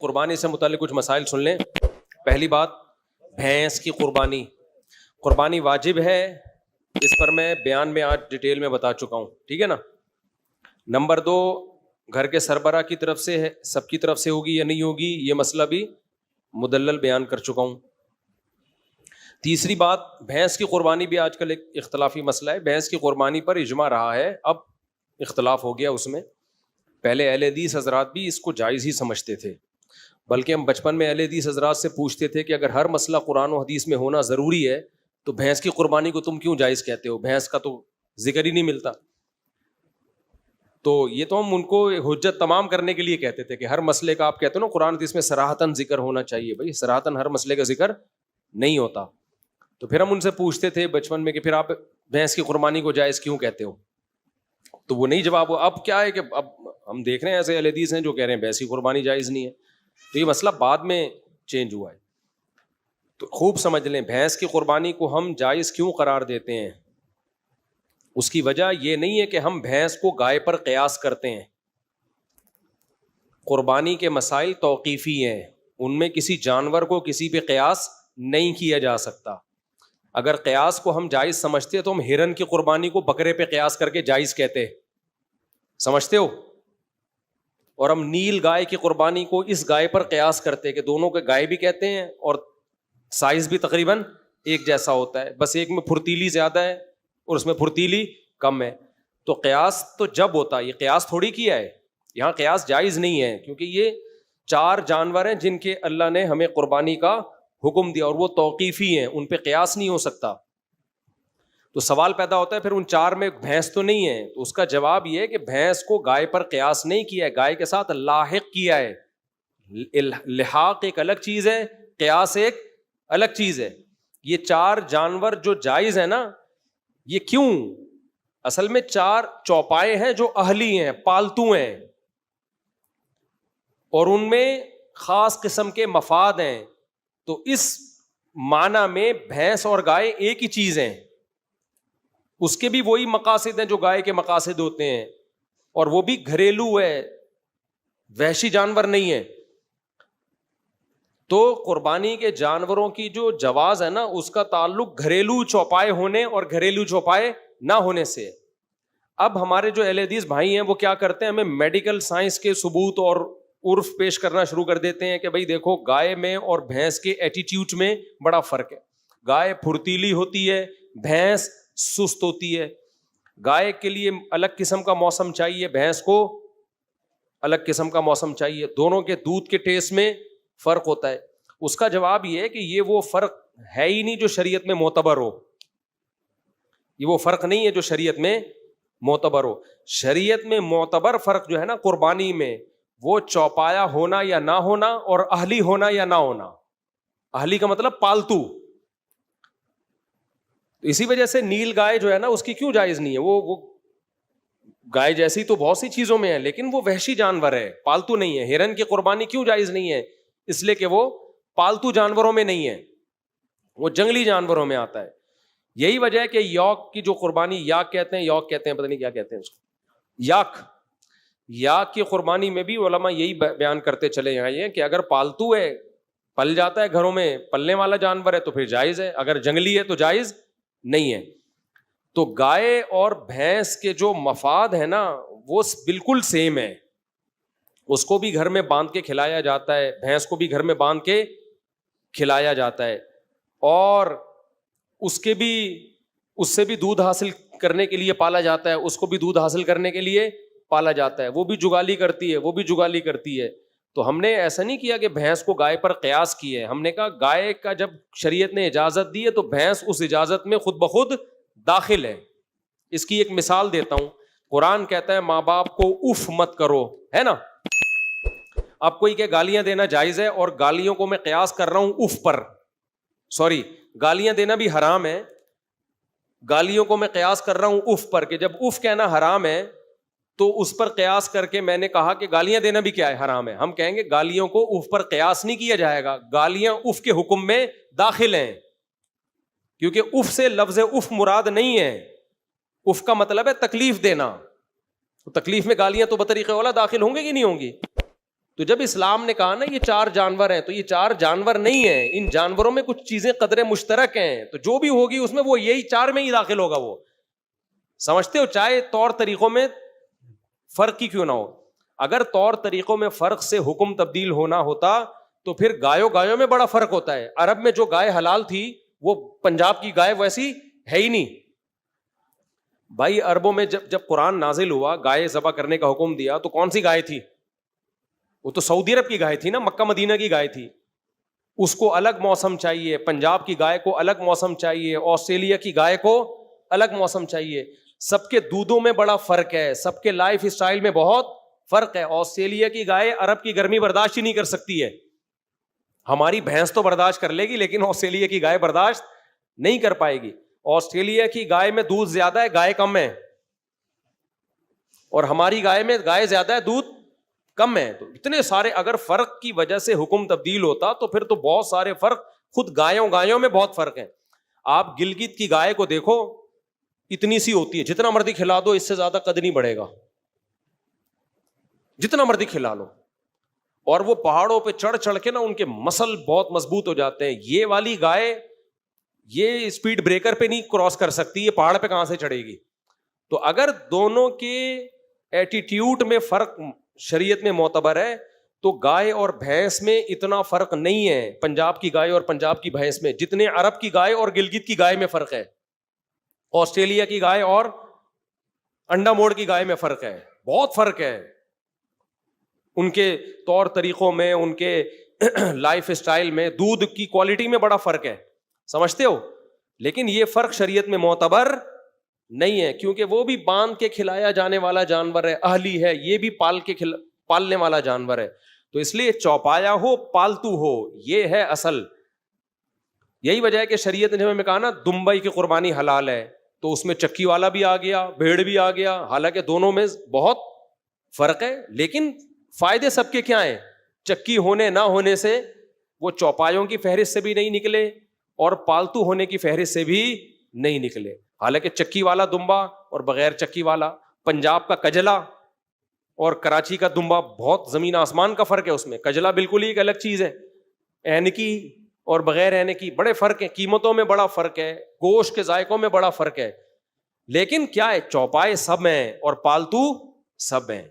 قربانی سے متعلق کچھ مسائل سن لیں. پہلی بات، بھینس کی قربانی واجب ہے، اس پر میں بیان میں آج ڈیٹیل میں بتا چکا ہوں، ٹھیک ہے نا. نمبر 2، گھر کے سربراہ کی طرف سے ہے، سب کی طرف سے ہوگی یا نہیں ہوگی، یہ مسئلہ بھی مدلل بیان کر چکا ہوں. تیسری بات، بھینس کی قربانی بھی آج کل ایک اختلافی مسئلہ ہے. بھینس کی قربانی پر اجماع رہا ہے، اب اختلاف ہو گیا اس میں. پہلے اہل حدیث حضرات بھی اس کو جائز ہی سمجھتے تھے، بلکہ ہم بچپن میں اہل حدیث حضرات سے پوچھتے تھے کہ اگر ہر مسئلہ قرآن و حدیث میں ہونا ضروری ہے تو بھینس کی قربانی کو تم کیوں جائز کہتے ہو؟ بھینس کا تو ذکر ہی نہیں ملتا. تو یہ تو ہم ان کو حجت تمام کرنے کے لیے کہتے تھے کہ ہر مسئلے کا آپ کہتے ہو نا قرآن حدیث میں صراحتاً ذکر ہونا چاہیے. بھائی صراحتاً ہر مسئلے کا ذکر نہیں ہوتا. تو پھر ہم ان سے پوچھتے تھے بچپن میں کہ پھر آپ بھینس کی قربانی کو جائز کیوں کہتے ہو؟ تو وہ نہیں جواب ہوا. اب کیا ہے کہ اب ہم دیکھ رہے ہیں ایسے اہل حدیث ہیں جو کہہ رہے ہیں بھینس کی قربانی جائز نہیں ہے. تو یہ مسئلہ بعد میں چینج ہوا ہے. تو خوب سمجھ لیں، بھینس کی قربانی کو ہم جائز کیوں قرار دیتے ہیں؟ اس کی وجہ یہ نہیں ہے کہ ہم بھینس کو گائے پر قیاس کرتے ہیں. قربانی کے مسائل توقیفی ہیں، ان میں کسی جانور کو کسی پہ قیاس نہیں کیا جا سکتا. اگر قیاس کو ہم جائز سمجھتے تو ہم ہرن کی قربانی کو بکرے پہ قیاس کر کے جائز کہتے، سمجھتے ہو؟ اور ہم نیل گائے کی قربانی کو اس گائے پر قیاس کرتے کہ دونوں کے گائے بھی کہتے ہیں اور سائز بھی تقریباً ایک جیسا ہوتا ہے، بس ایک میں پھرتیلی زیادہ ہے اور اس میں پھرتیلی کم ہے. تو قیاس تو جب ہوتا ہے، یہ قیاس تھوڑی کیا ہے، یہاں قیاس جائز نہیں ہے، کیونکہ یہ 4 جانور ہیں جن کے اللہ نے ہمیں قربانی کا حکم دیا اور وہ توقیفی ہیں، ان پہ قیاس نہیں ہو سکتا. تو سوال پیدا ہوتا ہے پھر ان 4 میں بھینس تو نہیں ہے. تو اس کا جواب یہ ہے کہ بھینس کو گائے پر قیاس نہیں کیا ہے، گائے کے ساتھ لاحق کیا ہے. لحاق ایک الگ چیز ہے، قیاس ایک الگ چیز ہے. یہ 4 جانور جو جائز ہیں نا، یہ کیوں؟ اصل میں 4 چوپائے ہیں جو اہلی ہیں، پالتو ہیں، اور ان میں خاص قسم کے مفاد ہیں. تو اس معنی میں بھینس اور گائے ایک ہی چیز ہیں، اس کے بھی وہی مقاصد ہیں جو گائے کے مقاصد ہوتے ہیں، اور وہ بھی گھریلو ہے، وحشی جانور نہیں ہے. تو قربانی کے جانوروں کی جو جواز ہے نا، اس کا تعلق گھریلو چوپائے ہونے اور گھریلو چوپائے نہ ہونے سے. اب ہمارے جو اہل حدیث بھائی ہیں وہ کیا کرتے ہیں، ہمیں میڈیکل سائنس کے ثبوت اور عرف پیش کرنا شروع کر دیتے ہیں کہ بھائی دیکھو گائے میں اور بھینس کے ایٹیٹیوڈ میں بڑا فرق ہے. گائے پھرتیلی ہوتی ہے، بھینس سست ہوتی ہے. گائے کے لیے الگ قسم کا موسم چاہیے، بھینس کو الگ قسم کا موسم چاہیے. دونوں کے دودھ کے ٹیسٹ میں فرق ہوتا ہے. اس کا جواب یہ ہے کہ یہ وہ فرق ہے ہی نہیں جو شریعت میں معتبر ہو. یہ وہ فرق نہیں ہے جو شریعت میں معتبر ہو. شریعت میں معتبر فرق جو ہے نا قربانی میں، وہ چوپایا ہونا یا نہ ہونا اور اہلی ہونا یا نہ ہونا. اہلی کا مطلب پالتو. اسی وجہ سے نیل گائے جو ہے نا اس کی کیوں جائز نہیں ہے؟ وہ گائے جیسی تو بہت سی چیزوں میں ہے، لیکن وہ وحشی جانور ہے، پالتو نہیں ہے. ہرن کی قربانی کیوں جائز نہیں ہے؟ اس لیے کہ وہ پالتو جانوروں میں نہیں ہے، وہ جنگلی جانوروں میں آتا ہے. یہی وجہ ہے کہ یاک کی جو قربانی، یاک کہتے ہیں پتہ نہیں کیا کہتے ہیں اس کو، یاک کی قربانی میں بھی علماء یہی بیان کرتے چلے آئے ہیں کہ اگر پالتو ہے، پل جاتا ہے گھروں میں، پلنے والا جانور ہے تو پھر جائز ہے، اگر جنگلی ہے تو جائز نہیں ہے. تو گائے اور بھینس کے جو مفاد ہے نا وہ بالکل سیم ہے. اس کو بھی گھر میں باندھ کے کھلایا جاتا ہے، بھینس کو بھی گھر میں باندھ کے کھلایا جاتا ہے، اور اس سے بھی دودھ حاصل کرنے کے لیے پالا جاتا ہے، اس کو بھی دودھ حاصل کرنے کے لیے پالا جاتا ہے. وہ بھی جگالی کرتی ہے. تو ہم نے ایسا نہیں کیا کہ بھینس کو گائے پر قیاس کی ہے. ہم نے کہا گائے کا جب شریعت نے اجازت دی ہے تو بھینس اس اجازت میں خود بخود داخل ہے. اس کی ایک مثال دیتا ہوں. قرآن کہتا ہے ماں باپ کو اف مت کرو، ہے نا. اب کوئی کہ گالیاں دینا جائز ہے، اور گالیوں کو میں قیاس کر رہا ہوں اف پر. گالیاں دینا بھی حرام ہے، گالیوں کو میں قیاس کر رہا ہوں اف پر، کہ جب اف کہنا حرام ہے تو اس پر قیاس کر کے میں نے کہا کہ گالیاں دینا بھی کیا ہے، حرام ہے. ہم کہیں گے گالیوں کو اف پر قیاس نہیں کیا جائے گا، گالیاں اف کے حکم میں داخل ہیں، کیونکہ اف سے لفظ اف مراد نہیں ہے. اف کا مطلب ہے تکلیف دینا. تکلیف میں گالیاں تو بطریق اولا داخل ہوں گی کہ نہیں ہوں گی؟ تو جب اسلام نے کہا نا یہ 4 جانور ہیں، تو یہ 4 جانور نہیں ہیں، ان جانوروں میں کچھ چیزیں قدرے مشترک ہیں، تو جو بھی ہوگی اس میں وہ یہی 4 میں ہی داخل ہوگا. وہ سمجھتے ہو؟ چاہے طور طریقوں میں فرق کی کیوں نہ ہو. اگر طور طریقوں میں فرق سے حکم تبدیل ہونا ہوتا تو پھر گایوں میں بڑا فرق ہوتا ہے. عرب میں جو گائے حلال تھی وہ پنجاب کی گائے ویسی ہے ہی نہیں بھائی. عربوں میں جب قرآن نازل ہوا، گائے ذبح کرنے کا حکم دیا، تو کون سی گائے تھی؟ وہ تو سعودی عرب کی گائے تھی نا، مکہ مدینہ کی گائے تھی. اس کو الگ موسم چاہیے، پنجاب کی گائے کو الگ موسم چاہیے، آسٹریلیا کی گائے کو الگ موسم چاہیے. سب کے دودھوں میں بڑا فرق ہے، سب کے لائف اسٹائل میں بہت فرق ہے. آسٹریلیا کی گائے عرب کی گرمی برداشت ہی نہیں کر سکتی ہے. ہماری بھینس تو برداشت کر لے گی لیکن آسٹریلیا کی گائے برداشت نہیں کر پائے گی. آسٹریلیا کی گائے میں دودھ زیادہ ہے، گائے کم ہے، اور ہماری گائے میں گائے زیادہ ہے، دودھ کم ہے. تو اتنے سارے اگر فرق کی وجہ سے حکم تبدیل ہوتا تو پھر تو بہت سارے فرق، خود گایوں میں بہت فرق ہے. آپ گلگت کی گائے کو دیکھو، اتنی سی ہوتی ہے، جتنا مرضی کھلا دو اس سے زیادہ قد نہیں بڑھے گا، جتنا مرضی کھلا لو. اور وہ پہاڑوں پہ چڑھ کے نا ان کے مسل بہت مضبوط ہو جاتے ہیں. یہ والی گائے یہ اسپیڈ بریکر پہ نہیں کراس کر سکتی، یہ پہاڑ پہ کہاں سے چڑھے گی؟ تو اگر دونوں کے ایٹیٹیوڈ میں فرق شریعت میں معتبر ہے تو گائے اور بھینس میں اتنا فرق نہیں ہے. پنجاب کی گائے اور پنجاب کی بھینس میں جتنے عرب کی گائے اور گلگت کی گائے میں فرق ہے، آسٹریلیا کی گائے اور انڈا موڑ کی گائے میں فرق ہے، بہت فرق ہے. ان کے طور طریقوں میں، ان کے لائف اسٹائل میں، دودھ کی کوالٹی میں بڑا فرق ہے، سمجھتے ہو؟ لیکن یہ فرق شریعت میں معتبر نہیں ہے، کیونکہ وہ بھی باندھ کے کھلایا جانے والا جانور ہے، اہلی ہے، یہ بھی پالنے والا جانور ہے. تو اس لیے چوپایا ہو پالتو ہو، یہ ہے اصل. یہی وجہ ہے کہ شریعت نے ہمیں کہا نا دمبئی کی قربانی حلال ہے، تو اس میں چکی والا بھی آ گیا، بھیڑ بھی آ گیا. حالانکہ دونوں میں بہت فرق ہے، لیکن فائدے سب کے کیا ہیں؟ چکی ہونے نہ ہونے سے وہ چوپایوں کی فہرست سے بھی نہیں نکلے اور پالتو ہونے کی فہرست سے بھی نہیں نکلے. حالانکہ چکی والا دمبا اور بغیر چکی والا، پنجاب کا کجلا اور کراچی کا دمبا بہت زمین آسمان کا فرق ہے. اس میں کجلا بالکل ہی ایک الگ چیز ہے، اینکی اور بغیر اینکی بڑے فرق ہیں، قیمتوں میں بڑا فرق ہے، گوشت کے ذائقوں میں بڑا فرق ہے. لیکن کیا ہے؟ چوپائے سب ہیں اور پالتو سب ہیں.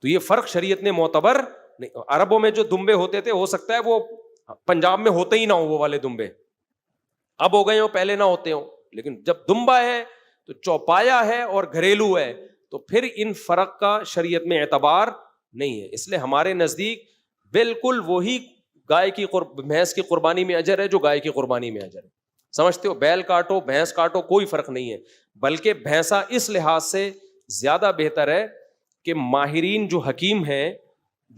تو یہ فرق شریعت نے معتبر نہیں. عربوں میں جو دمبے ہوتے تھے ہو سکتا ہے وہ پنجاب میں ہوتے ہی نہ ہو، وہ والے دمبے اب ہو گئے ہوں، پہلے نہ ہوتے ہوں. لیکن جب دمبا ہے تو چوپایا ہے اور گھریلو ہے، تو پھر ان فرق کا شریعت میں اعتبار نہیں ہے. اس لیے ہمارے نزدیک بالکل وہی گائے کی بھینس کی قربانی میں اجر ہے جو گائے کی قربانی میں اجر ہے. سمجھتے ہو؟ بیل کاٹو بھینس کاٹو کوئی فرق نہیں ہے، بلکہ بھینسا اس لحاظ سے زیادہ بہتر ہے کہ ماہرین جو حکیم ہیں،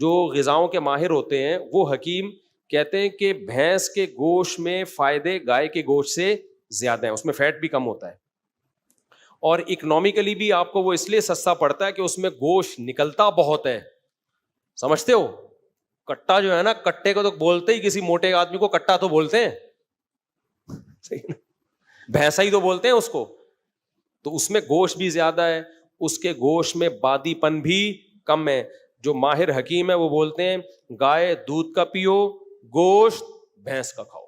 جو غذاؤں کے ماہر ہوتے ہیں، وہ حکیم کہتے ہیں کہ بھینس کے گوشت میں فائدے گائے کے گوشت سے زیادہ ہیں، اس میں فیٹ بھی کم ہوتا ہے، اور اکنومیکلی بھی آپ کو وہ اس لیے سستا پڑتا ہے کہ اس میں گوشت نکلتا بہت ہے. سمجھتے ہو؟ کٹا جو ہے نا، کٹے کو تو بولتے ہی، کسی موٹے آدمی کو کٹا تو بولتے ہیں، بھینسا ہی تو بولتے ہیں اس کو. تو اس میں گوشت بھی زیادہ ہے، اس کے گوشت میں بادی پن بھی کم ہے. جو ماہر حکیم ہے وہ بولتے ہیں گائے دودھ کا پیو، گوشت بھینس کا کھاؤ.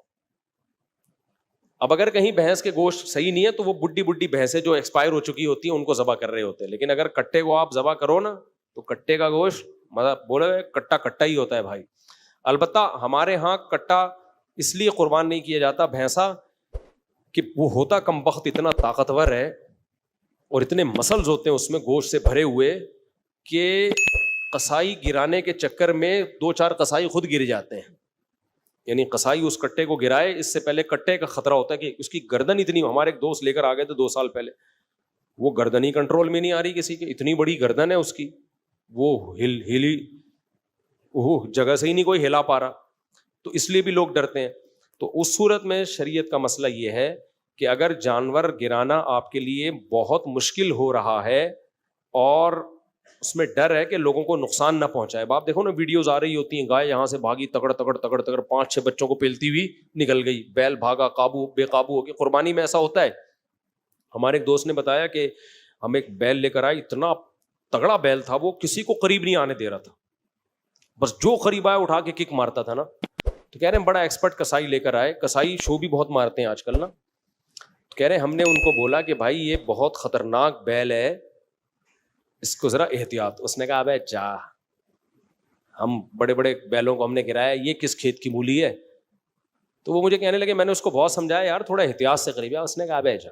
اب اگر کہیں بھینس کے گوشت صحیح نہیں ہے تو وہ بڈی بھینسیں جو ایکسپائر ہو چکی ہوتی ہیں ان کو ذبح کر رہے ہوتے ہیں. لیکن اگر کٹے کو آپ ذبح کرو نا تو کٹے کا گوشت مطلب بولے کٹا ہی ہوتا ہے بھائی. البتہ ہمارے ہاں کٹا اس لیے قربان نہیں کیا جاتا بھینسا کہ وہ ہوتا کم بخت اتنا طاقتور ہے اور اتنے مسلز ہوتے ہیں اس میں گوشت سے بھرے ہوئے کہ قصائی گرانے کے چکر میں 2-4 قصائی خود گر جاتے ہیں. یعنی قصائی اس کٹے کو گرائے اس سے پہلے کٹے کا خطرہ ہوتا ہے کہ اس کی گردن اتنی، ہمارے ایک دوست لے کر آ گئے تھے 2 سال پہلے، وہ گردن ہی کنٹرول میں نہیں آ رہی کسی کی، اتنی بڑی گردن ہے اس کی، وہ ہلی وہ جگہ سے ہی نہیں کوئی ہلا پا رہا. تو اس لیے بھی لوگ ڈرتے ہیں. تو اس صورت میں شریعت کا مسئلہ یہ ہے کہ اگر جانور گرانا آپ کے لیے بہت مشکل ہو رہا ہے اور اس میں ڈر ہے کہ لوگوں کو نقصان نہ پہنچائے. آپ دیکھو نا ویڈیوز آ رہی ہوتی ہیں، گائے یہاں سے بھاگی تگڑ 5-6 بچوں کو پیلتی ہوئی نکل گئی، بیل بھاگا بے قابو ہو گیا. قربانی میں ایسا ہوتا ہے. ہمارے ایک دوست نے بتایا کہ ہم ایک بیل لے کر آئے، اتنا تگڑا بیل تھا وہ کسی کو قریب نہیں آنے دے رہا تھا، بس جو قریب آیا اٹھا کے کک مارتا تھا نا. تو کہہ رہے ہیں بڑا ایکسپرٹ کسائی لے کر آئے, کسائی شو بھی بہت مارتے ہیں آج کل نا. تو کہہ رہے ہیں ہم نے ان کو بولا کہ بھائی یہ بہت خطرناک بیل ہے, اس کو ذرا احتیاط. اس نے کہا ابے جا, ہم بڑے بڑے بیلوں کو ہم نے گرایا, یہ کس کھیت کی مولی ہے. تو وہ مجھے کہنے لگے میں نے اس کو بہت سمجھایا یار تھوڑا احتیاط سے قریب. اس نے کہا ابے جا.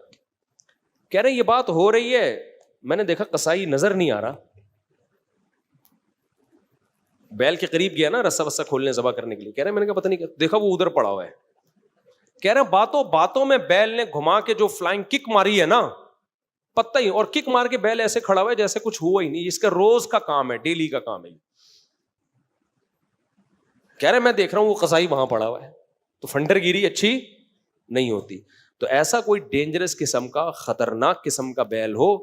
کہہ رہے ہیں یہ بات ہو رہی ہے, میں نے دیکھا کسائی نظر نہیں آ رہا, بیل کے قریب گیا نا رسا وسا کھولنے ذبح کرنے کے لیے. کہہ رہے ہیں میں نے کہا پتہ نہیں, دیکھا وہ ادھر پڑا ہوا ہے. کہہ رہے ہیں باتوں باتوں میں بیل نے گھما کے جو فلائنگ کک ماری ہے نا, پتہ ہی, اور کک مار کے بیل ایسے کھڑا ہوا ہے جیسے کچھ ہوا ہی نہیں. اس کا روز کا کام ہے, ڈیلی کا کام ہے. کہہ رہے ہیں میں دیکھ رہا ہوں وہ قصائی وہاں پڑا ہوا ہے. تو فنڈر گیری اچھی نہیں ہوتی. تو ایسا کوئی ڈینجرس قسم کا خطرناک قسم کا بیل ہو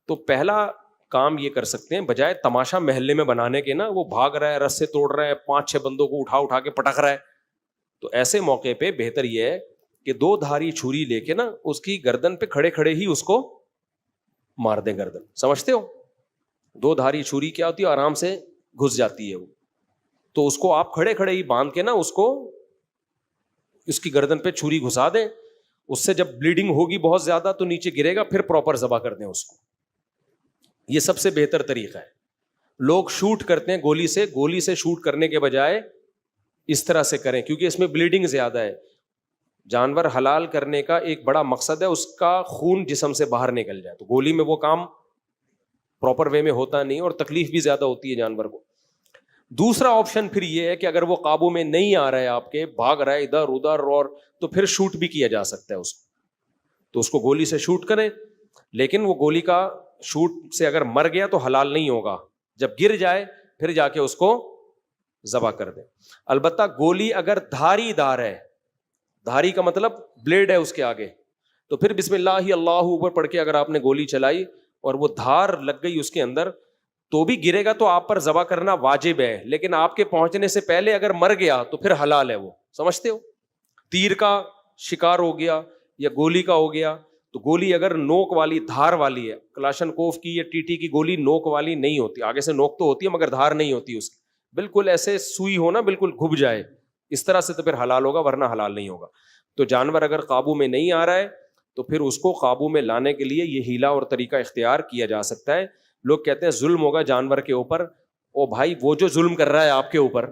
تو پہلا کام یہ کر سکتے ہیں, بجائے تماشا محلے میں بنانے کے نا, وہ بھاگ رہا ہے, رسے توڑ رہا ہے, 5-6 بندوں کو اٹھا کے پٹک رہا ہے, تو ایسے موقع پہ بہتر یہ ہے کہ 2 دھاری چھری لے کے نا اس کی گردن پہ کھڑے کھڑے ہی اس کو مار دیں گردن. سمجھتے ہو 2 دھاری چھری کیا ہوتی ہے, آرام سے گھس جاتی ہے وہ. تو اس کو آپ کھڑے کھڑے ہی باندھ کے نا اس کو اس کی گردن پہ چھری گھسا دیں. اس سے جب بلیڈنگ ہوگی بہت زیادہ تو نیچے گرے گا, پھر پراپر ذبح کر دیں اس کو. یہ سب سے بہتر طریقہ ہے. لوگ شوٹ کرتے ہیں گولی سے شوٹ کرنے کے بجائے اس طرح سے کریں, کیونکہ اس میں بلیڈنگ زیادہ ہے. جانور حلال کرنے کا ایک بڑا مقصد ہے اس کا خون جسم سے باہر نکل جائے, تو گولی میں وہ کام پراپر وے میں ہوتا نہیں اور تکلیف بھی زیادہ ہوتی ہے جانور کو. دوسرا آپشن پھر یہ ہے کہ اگر وہ قابو میں نہیں آ رہا ہے آپ کے, بھاگ رہا ہے ادھر ادھر, اور تو پھر شوٹ بھی کیا جا سکتا ہے اس کو. تو اس کو گولی سے شوٹ کریں, لیکن وہ گولی کا شوٹ سے اگر مر گیا تو حلال نہیں ہوگا. جب گر جائے پھر جا کے اس کو ذبح کر دیں. البتہ گولی اگر دھاری دار ہے, دھاری کا مطلب بلیڈ ہے اس کے آگے, تو پھر بسم اللہ اللہ اوپر پڑھ کے اگر آپ نے گولی چلائی اور وہ دھار لگ گئی اس کے اندر, تو بھی گرے گا تو آپ پر ذبح کرنا واجب ہے. لیکن آپ کے پہنچنے سے پہلے اگر مر گیا تو پھر حلال ہے وہ. سمجھتے ہو, تیر کا شکار ہو گیا یا گولی کا ہو گیا, تو گولی اگر نوک والی دھار والی ہے, کلاشن کوف کی یا ٹی ٹی کی گولی نوک والی نہیں ہوتی, آگے سے نوک تو ہوتی ہے مگر دھار نہیں ہوتی اس کی, بالکل ایسے سوئی ہو نا, بالکل گھب جائے اس طرح سے, تو پھر حلال ہوگا, ورنہ حلال نہیں ہوگا. تو جانور اگر قابو میں نہیں آ رہا ہے تو پھر اس کو قابو میں لانے کے لیے یہ ہیلا اور طریقہ اختیار کیا جا سکتا ہے. لوگ کہتے ہیں ظلم ہوگا جانور کے اوپر. او بھائی, وہ جو ظلم کر رہا ہے آپ کے اوپر,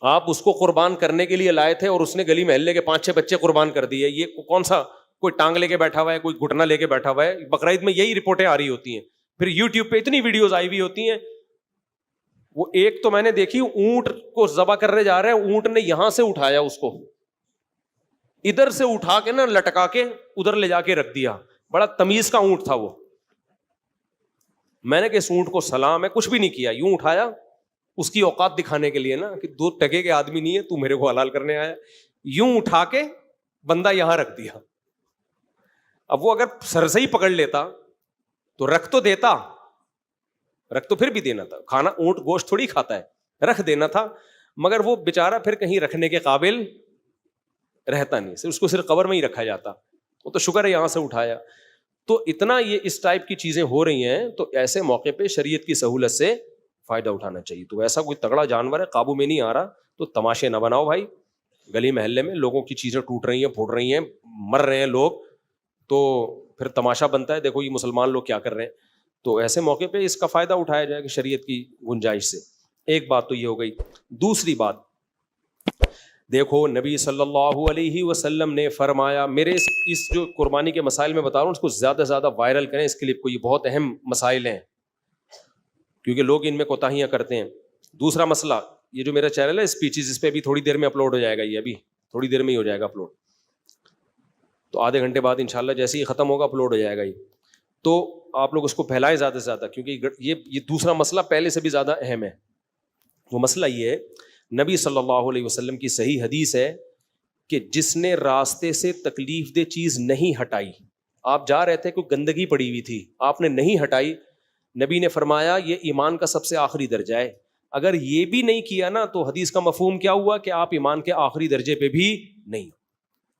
آپ اس کو قربان کرنے کے لیے لائے تھے اور اس نے گلی محلے کے 5-6 بچے قربان کر دیے. یہ کون سا کوئی ٹانگ لے کے بیٹھا ہوا ہے, کوئی گھٹنا لے کے بیٹھا ہوا ہے. بقرعید میں یہی رپورٹیں آ رہی ہوتی ہیں, پھر یوٹیوب پہ اتنی ویڈیوز آئی ہوئی ہوتی ہیں. وہ ایک تو میں نے دیکھی, اونٹ کو ذبح کرنے جا رہے ہیں, اونٹ نے یہاں سے اٹھایا اس کو, ادھر سے اٹھا کے نا لٹکا کے ادھر لے جا کے رکھ دیا. بڑا تمیز کا اونٹ تھا وہ. میں نے کہ اس اونٹ کو سلام ہے, کچھ بھی نہیں کیا, یوں اٹھایا اس کی اوقات دکھانے کے لیے نا, کہ 2 ٹکے کے آدمی نہیں ہے, تو میرے کو حلال کرنے آیا. یوں اٹھا کے بندہ یہاں رکھ دیا. اب وہ اگر سر سے ہی پکڑ لیتا تو رکھ تو دیتا, رکھ تو پھر بھی دینا تھا, کھانا اونٹ گوشت تھوڑی کھاتا ہے, رکھ دینا تھا. مگر وہ بیچارہ پھر کہیں رکھنے کے قابل رہتا نہیں, اس کو صرف قبر میں ہی رکھا جاتا. وہ تو شکر ہے یہاں سے اٹھایا. تو اتنا یہ اس ٹائپ کی چیزیں ہو رہی ہیں, تو ایسے موقع پہ شریعت کی سہولت سے فائدہ اٹھانا چاہیے. تو ایسا کوئی تگڑا جانور ہے قابو میں نہیں آ رہا تو تماشے نہ بناؤ بھائی. گلی محلے میں لوگوں کی چیزیں ٹوٹ رہی ہیں, پھوٹ رہی ہیں, مر رہے ہیں لوگ, تو پھر تماشا بنتا ہے, دیکھو یہ مسلمان لوگ کیا کر رہے ہیں. تو ایسے موقع پہ اس کا فائدہ اٹھایا جائے کہ شریعت کی گنجائش سے. ایک بات تو یہ ہو گئی. دوسری بات, دیکھو نبی صلی اللہ علیہ وسلم نے فرمایا, میرے اس جو قربانی کے مسائل میں بتا رہا ہوں اس کو زیادہ سے زیادہ وائرل کریں اس کلپ کو, یہ بہت اہم مسائل ہیں کیونکہ لوگ ان میں کوتاہیاں کرتے ہیں. دوسرا مسئلہ, یہ جو میرا چینل ہے اسپیچز, اس پہ بھی تھوڑی دیر میں اپلوڈ ہو جائے گا, یہ ابھی تھوڑی دیر میں ہی ہو جائے گا اپلوڈ, تو آدھے گھنٹے بعد انشاءاللہ جیسے ہی ختم ہوگا اپلوڈ ہو جائے گا یہ. تو آپ لوگ اس کو پھیلائیں زیادہ سے زیادہ, کیونکہ یہ دوسرا مسئلہ پہلے سے بھی زیادہ اہم ہے. وہ مسئلہ یہ ہے, نبی صلی اللہ علیہ وسلم کی صحیح حدیث ہے کہ جس نے راستے سے تکلیف دہ چیز نہیں ہٹائی, آپ جا رہے تھے کوئی گندگی پڑی ہوئی تھی, آپ نے نہیں ہٹائی, نبی نے فرمایا یہ ایمان کا سب سے آخری درجہ ہے. اگر یہ بھی نہیں کیا نا تو حدیث کا مفہوم کیا ہوا کہ آپ ایمان کے آخری درجے پہ بھی نہیں.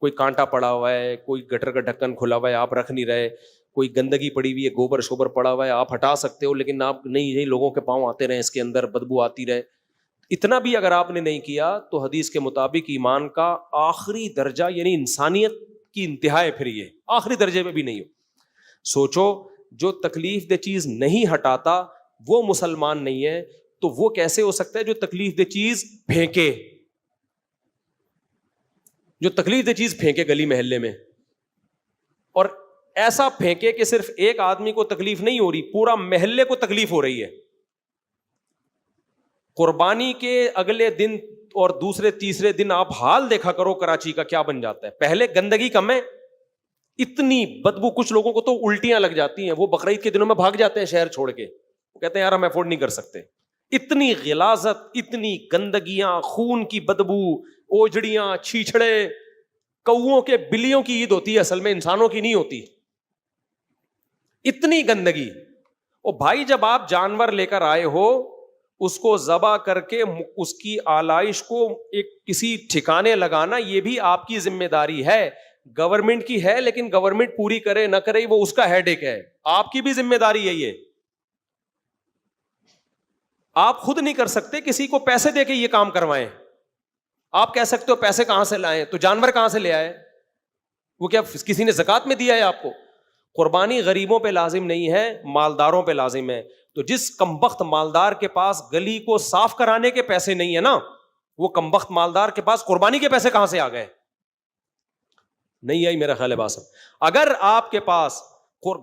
کوئی کانٹا پڑا ہوا ہے, کوئی گٹر کا ڈھکن کھلا ہوا ہے, آپ رکھ نہیں رہے, کوئی گندگی پڑی ہوئی ہے, گوبر شوبر پڑا ہوا ہے, آپ ہٹا سکتے ہو لیکن آپ نہیں لوگوں کے پاؤں آتے رہے اس کے اندر, بدبو آتی رہے, اتنا بھی اگر آپ نے نہیں کیا تو حدیث کے مطابق ایمان کا آخری درجہ یعنی انسانیت کی انتہا ہے، پھر یہ آخری درجے میں بھی نہیں ہو. سوچو جو تکلیف دہ چیز نہیں ہٹاتا وہ مسلمان نہیں ہے، تو وہ کیسے ہو سکتا ہے جو تکلیف دہ چیز پھینکے، جو تکلیف دہ چیز پھینکے گلی محلے میں، اور ایسا پھینکے کہ صرف ایک آدمی کو تکلیف نہیں ہو رہی، پورا محلے کو تکلیف ہو رہی ہے. قربانی کے اگلے دن اور دوسرے تیسرے دن آپ حال دیکھا کرو کراچی کا کیا بن جاتا ہے. پہلے گندگی کم ہے، اتنی بدبو، کچھ لوگوں کو تو الٹیاں لگ جاتی ہیں، وہ بقرعید کے دنوں میں بھاگ جاتے ہیں شہر چھوڑ کے، وہ کہتے ہیں یار ہم افورڈ نہیں کر سکتے. اتنی غلاظت، اتنی گندگیاں، خون کی بدبو، اوجڑیاں، چھیچڑے. کووں کے بلیوں کی عید ہوتی ہے اصل میں، انسانوں کی نہیں ہوتی، اتنی گندگی. او بھائی جب آپ جانور لے کر آئے ہو، اس کو ذبح کر کے اس کی آلائش کو ایک کسی ٹھکانے لگانا یہ بھی آپ کی ذمہ داری ہے. گورنمنٹ کی ہے لیکن گورنمنٹ پوری کرے نہ کرے وہ اس کا ہیڈ ایک ہے، آپ کی بھی ذمہ داری ہے یہ. آپ خود نہیں کر سکتے، کسی کو پیسے دے کے یہ کام کروائیں. آپ کہہ سکتے ہو پیسے کہاں سے لائیں، تو جانور کہاں سے لے آئے؟ وہ کیا کسی نے زکات میں دیا ہے آپ کو؟ قربانی غریبوں پہ لازم نہیں ہے، مالداروں پہ لازم ہے. تو جس کمبخت مالدار کے پاس گلی کو صاف کرانے کے پیسے نہیں ہے نا، وہ کمبخت مالدار کے پاس قربانی کے پیسے کہاں سے آ گئے؟ نہیں آئی میرا خیال ہے بات. اگر آپ کے پاس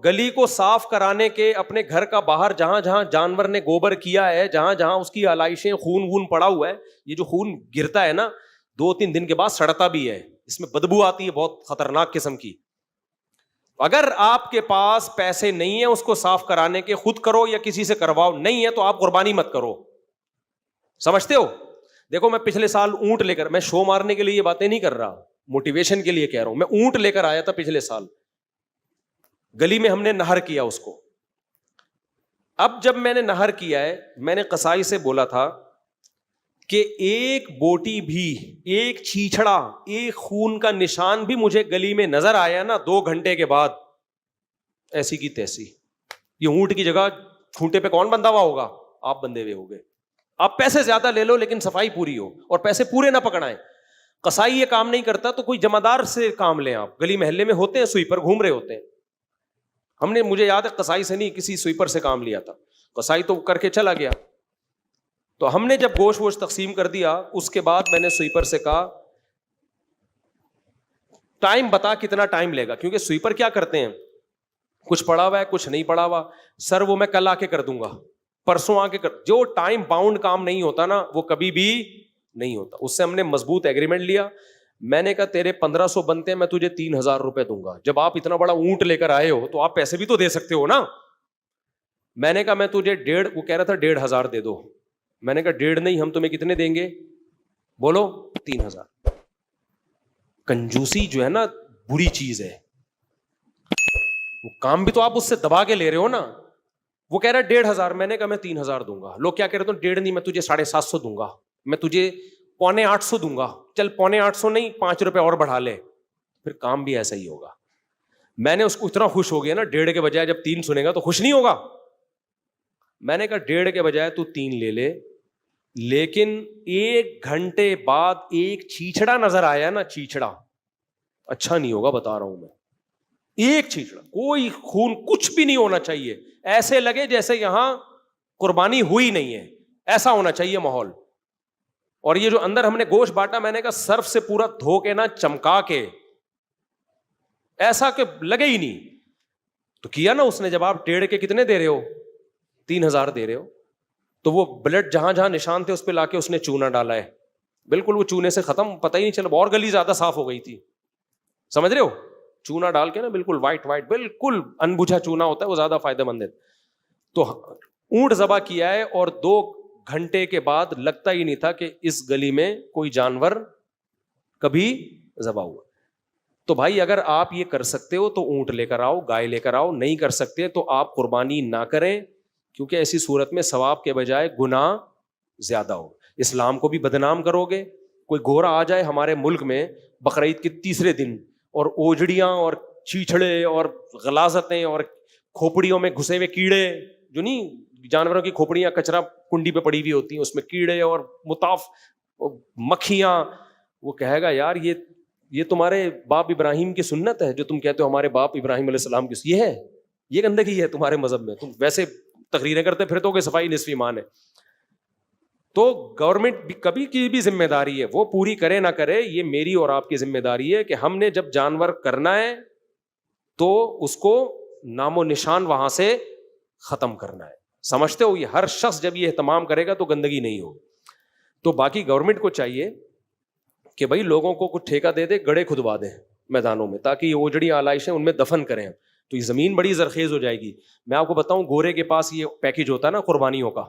گلی کو صاف کرانے کے، اپنے گھر کا باہر جہاں جہاں جانور نے گوبر کیا ہے، جہاں جہاں اس کی آلائشیں، خون وون پڑا ہوا ہے، یہ جو خون گرتا ہے نا 2-3 دن کے بعد سڑتا بھی ہے، اس میں بدبو آتی ہے بہت خطرناک قسم کی. اگر آپ کے پاس پیسے نہیں ہیں اس کو صاف کرانے کے، خود کرو یا کسی سے کرواؤ، نہیں ہے تو آپ قربانی مت کرو. سمجھتے ہو؟ دیکھو میں پچھلے سال اونٹ لے کر، میں شو مارنے کے لیے یہ باتیں نہیں کر رہا، موٹیویشن کے لیے کہہ رہا ہوں. میں اونٹ لے کر آیا تھا پچھلے سال، گلی میں ہم نے نہر کیا اس کو. اب جب میں نے نہر کیا ہے، میں نے قصائی سے بولا تھا کہ ایک بوٹی بھی، ایک چھیچڑا، ایک خون کا نشان بھی مجھے گلی میں نظر آیا نا 2 گھنٹے کے بعد، ایسی کی تیسی. یہ اونٹ کی جگہ کھونٹے پہ کون بندھا ہوا ہوگا؟ آپ بندھے ہوئے ہوگے. آپ پیسے زیادہ لے لو لیکن صفائی پوری ہو، اور پیسے پورے نہ پکڑائیں. قصائی یہ کام نہیں کرتا تو کوئی جمعدار سے کام لیں. آپ گلی محلے میں ہوتے ہیں سویپر گھوم رہے ہوتے ہیں. ہم نے، مجھے یاد ہے قصائی سے نہیں کسی سویپر سے کام لیا تھا، قصائی تو کر کے چلا گیا. تو ہم نے جب گوشت ووشت تقسیم کر دیا، اس کے بعد میں نے سویپر سے کہا ٹائم بتا کتنا ٹائم لے گا، کیونکہ سویپر کیا کرتے ہیں، کچھ پڑا ہوا ہے کچھ نہیں پڑا ہوا. سر وہ میں کل آ کے کر دوں گا، پرسوں آ کے کر. جو ٹائم باؤنڈ کام نہیں ہوتا نا وہ کبھی بھی نہیں ہوتا. اس سے ہم نے مضبوط ایگریمنٹ لیا. میں نے کہا تیرے 1500 بنتے ہیں، میں تجھے 3000 روپے دوں گا. جب آپ اتنا بڑا اونٹ لے کر آئے ہو تو آپ پیسے بھی تو دے سکتے ہو نا. میں نے کہا میں تجھے 1.5، وہ کہہ رہا تھا 1500 دے دو. میں نے کہا 1.5 نہیں، ہم تمہیں کتنے دیں گے؟ بولو 3000. کنجوسی جو ہے نا بری چیز ہے. وہ کام بھی تو آپ اس سے دبا کے لے رہے ہو نا. وہ کہہ رہا ہے 1500، میں نے کہا میں 3000 دوں گا. لوگ کیا کہہ رہے تھے، 1.5 نہیں، میں تجھے 750 دوں گا، میں تجھے 750 دوں گا. چل 850 نہیں، 5 روپے اور بڑھا لے، پھر کام بھی ایسا ہی ہوگا. میں نے اس کو اتنا خوش ہو گیا نا، 1.5 کے بجائے جب 3 سنے گا تو خوش نہیں ہوگا. میں نے کہا 1.5 کے بجائے تو 3 لے لے، لیکن 1 گھنٹے بعد ایک چھیچڑا نظر آیا نا، چھیچڑا اچھا نہیں ہوگا، بتا رہا ہوں میں. ایک چھیچڑا، کوئی خون کچھ بھی نہیں ہونا چاہیے، ایسے لگے جیسے یہاں قربانی ہوئی نہیں ہے، ایسا ہونا چاہیے ماحول. اور یہ جو اندر ہم نے گوشت بانٹا، میں نے کہا صرف سے پورا دھو کے نا، چمکا کے، ایسا کہ لگے ہی نہیں. تو کیا نا اس نے. جب آپ 1.5 کے کتنے دے رہے ہو، 3000 دے رہے ہو، تو وہ بلڈ جہاں جہاں نشان تھے اس پہ لا کے اس نے چونا ڈالا ہے. بالکل وہ چونے سے ختم، پتہ ہی نہیں چلا. اور گلی زیادہ صاف ہو گئی تھی، سمجھ رہے ہو. چونا ڈال کے نا بالکل وائٹ وائٹ، بالکل انبوجھا چونا ہوتا ہے، وہ زیادہ فائدہ مند ہے. تو اونٹ ذبح کیا ہے، اور 2 گھنٹے کے بعد لگتا ہی نہیں تھا کہ اس گلی میں کوئی جانور کبھی ذبح ہوا. تو بھائی اگر آپ یہ کر سکتے ہو تو اونٹ لے کر آؤ، گائے لے کر آؤ. نہیں کر سکتے تو آپ قربانی نہ کریں، کیونکہ ایسی صورت میں ثواب کے بجائے گناہ زیادہ ہو. اسلام کو بھی بدنام کرو گے. کوئی گورا آ جائے ہمارے ملک میں بقرعید کے تیسرے دن، اور اوجڑیاں اور چیچڑے اور غلاظتیں اور کھوپڑیوں میں گھسے ہوئے کیڑے جو نہیں جانوروں کی کھوپڑیاں کچرا کنڈی پہ پڑی ہوئی ہوتی ہیں, اس میں کیڑے اور مطاف مکھیاں. وہ کہے گا یار یہ تمہارے باپ ابراہیم کی سنت ہے, جو تم کہتے ہو ہمارے باپ ابراہیم علیہ السلام کی, یہ گندگی ہے تمہارے مذہب میں, تم ویسے تقریریں کرتے پھرتے ہو کہ صفائی نصف ایمان ہے. تو گورنمنٹ بھی کبھی کی بھی ذمہ داری ہے, وہ پوری کرے نہ کرے, یہ میری اور آپ کی ذمہ داری ہے کہ ہم نے جب جانور کرنا ہے تو اس کو نام و نشان وہاں سے ختم کرنا ہے. سمجھتے ہو, یہ ہر شخص جب یہ اہتمام کرے گا تو گندگی نہیں ہوگی. تو باقی گورنمنٹ کو چاہیے کہ بھائی لوگوں کو کچھ ٹھیکہ دے دے, گڑھے کھدوا دیں میدانوں میں, تاکہ یہ اوجڑی آلائشیں ان میں دفن کریں, تو یہ زمین بڑی زرخیز ہو جائے گی. میں آپ کو بتاؤں, گورے کے پاس یہ پیکج ہوتا ہے نا قربانیوں کا,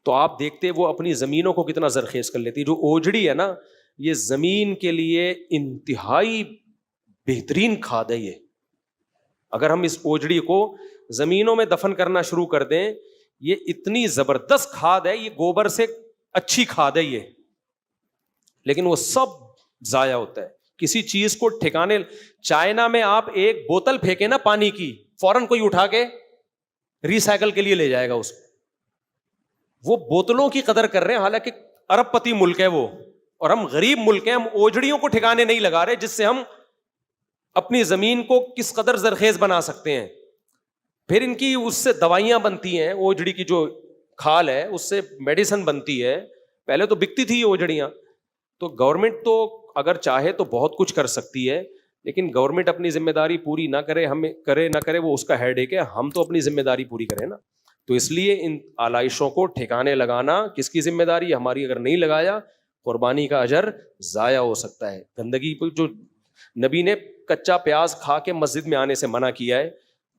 تو آپ دیکھتے وہ اپنی زمینوں کو کتنا زرخیز کر لیتی. جو اوجڑی ہے نا, یہ زمین کے لیے انتہائی بہترین کھاد ہے. یہ اگر ہم اس اوجڑی کو زمینوں میں دفن کرنا شروع کر دیں, یہ اتنی زبردست کھاد ہے, یہ گوبر سے اچھی کھاد ہے یہ, لیکن وہ سب ضائع ہوتا ہے. کسی چیز کو ٹھکانے, چائنا میں آپ ایک بوتل پھینکے نا پانی کی, فوراً کوئی اٹھا کے ریسائکل کے لیے لے جائے گا اس کو. وہ بوتلوں کی قدر کر رہے ہیں, حالانکہ ارب پتی ملک ہے وہ, اور ہم غریب ملک ہیں. ہم اوجڑیوں کو ٹھکانے نہیں لگا رہے, جس سے ہم اپنی زمین کو کس قدر زرخیز بنا سکتے ہیں. پھر ان کی اس سے دوائیاں بنتی ہیں, اوجڑی کی جو کھال ہے اس سے میڈیسن بنتی ہے. پہلے تو بکتی تھی یہ اوجڑیاں. تو گورنمنٹ تو اگر چاہے تو بہت کچھ کر سکتی ہے, لیکن گورنمنٹ اپنی ذمہ داری پوری نہ کرے, ہمیں کرے نہ کرے وہ اس کا ہیڈ ایک ہے. ہم تو اپنی ذمہ داری پوری کریں نا. تو اس لیے ان آلائشوں کو ٹھکانے لگانا کس کی ذمہ داری ہے؟ ہماری. اگر نہیں لگایا, قربانی کا اجر ضائع ہو سکتا ہے. گندگی جو نبی نے کچا پیاز کھا کے مسجد میں آنے سے منع کیا ہے,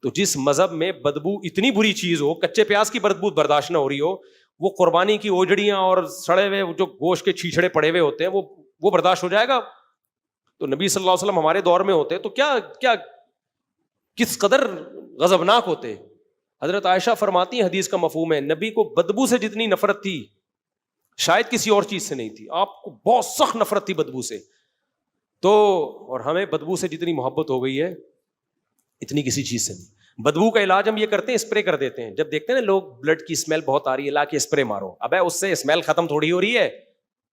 تو جس مذہب میں بدبو اتنی بری چیز ہو, کچے پیاز کی بدبو برداشت نہ ہو رہی ہو, وہ قربانی کی اوجڑیاں اور سڑے ہوئے جو گوشت کے چھیچڑے پڑے ہوئے ہوتے ہیں وہ برداشت ہو جائے گا؟ تو نبی صلی اللہ علیہ وسلم ہمارے دور میں ہوتے تو کیا کس قدر غضبناک ہوتے. حضرت عائشہ فرماتی ہیں, حدیث کا مفہوم ہے, نبی کو بدبو سے جتنی نفرت تھی شاید کسی اور چیز سے نہیں تھی. آپ کو بہت سخت نفرت تھی بدبو سے. تو اور ہمیں بدبو سے جتنی محبت ہو گئی ہے اتنی کسی چیز سے نہیں. بدبو کا علاج ہم یہ کرتے ہیں, اسپرے کر دیتے ہیں. جب دیکھتے ہیں نا لوگ بلڈ کی اسمیل بہت آ رہی ہے, لا کے اسپرے مارو. ابے اس سے اسمیل ختم تھوڑی ہو رہی ہے,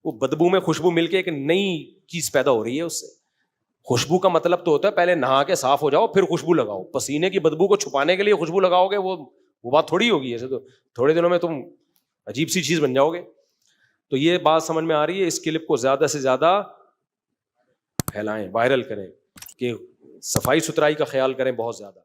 وہ بدبو میں خوشبو مل کے ایک نئی چیز پیدا ہو رہی ہے اس سے. خوشبو کا مطلب تو ہوتا ہے پہلے نہا کے صاف ہو جاؤ پھر خوشبو لگاؤ. پسینے کی بدبو کو چھپانے کے لیے خوشبو لگاؤ گے, وہ بات تھوڑی ہوگی. ایسے تو تھوڑے دنوں میں تم عجیب سی چیز بن جاؤ گے. تو یہ بات سمجھ میں آ رہی ہے. اس کلپ کو زیادہ سے زیادہ پھیلائیں, وائرل کریں, کہ صفائی ستھرائی کا خیال کریں بہت زیادہ.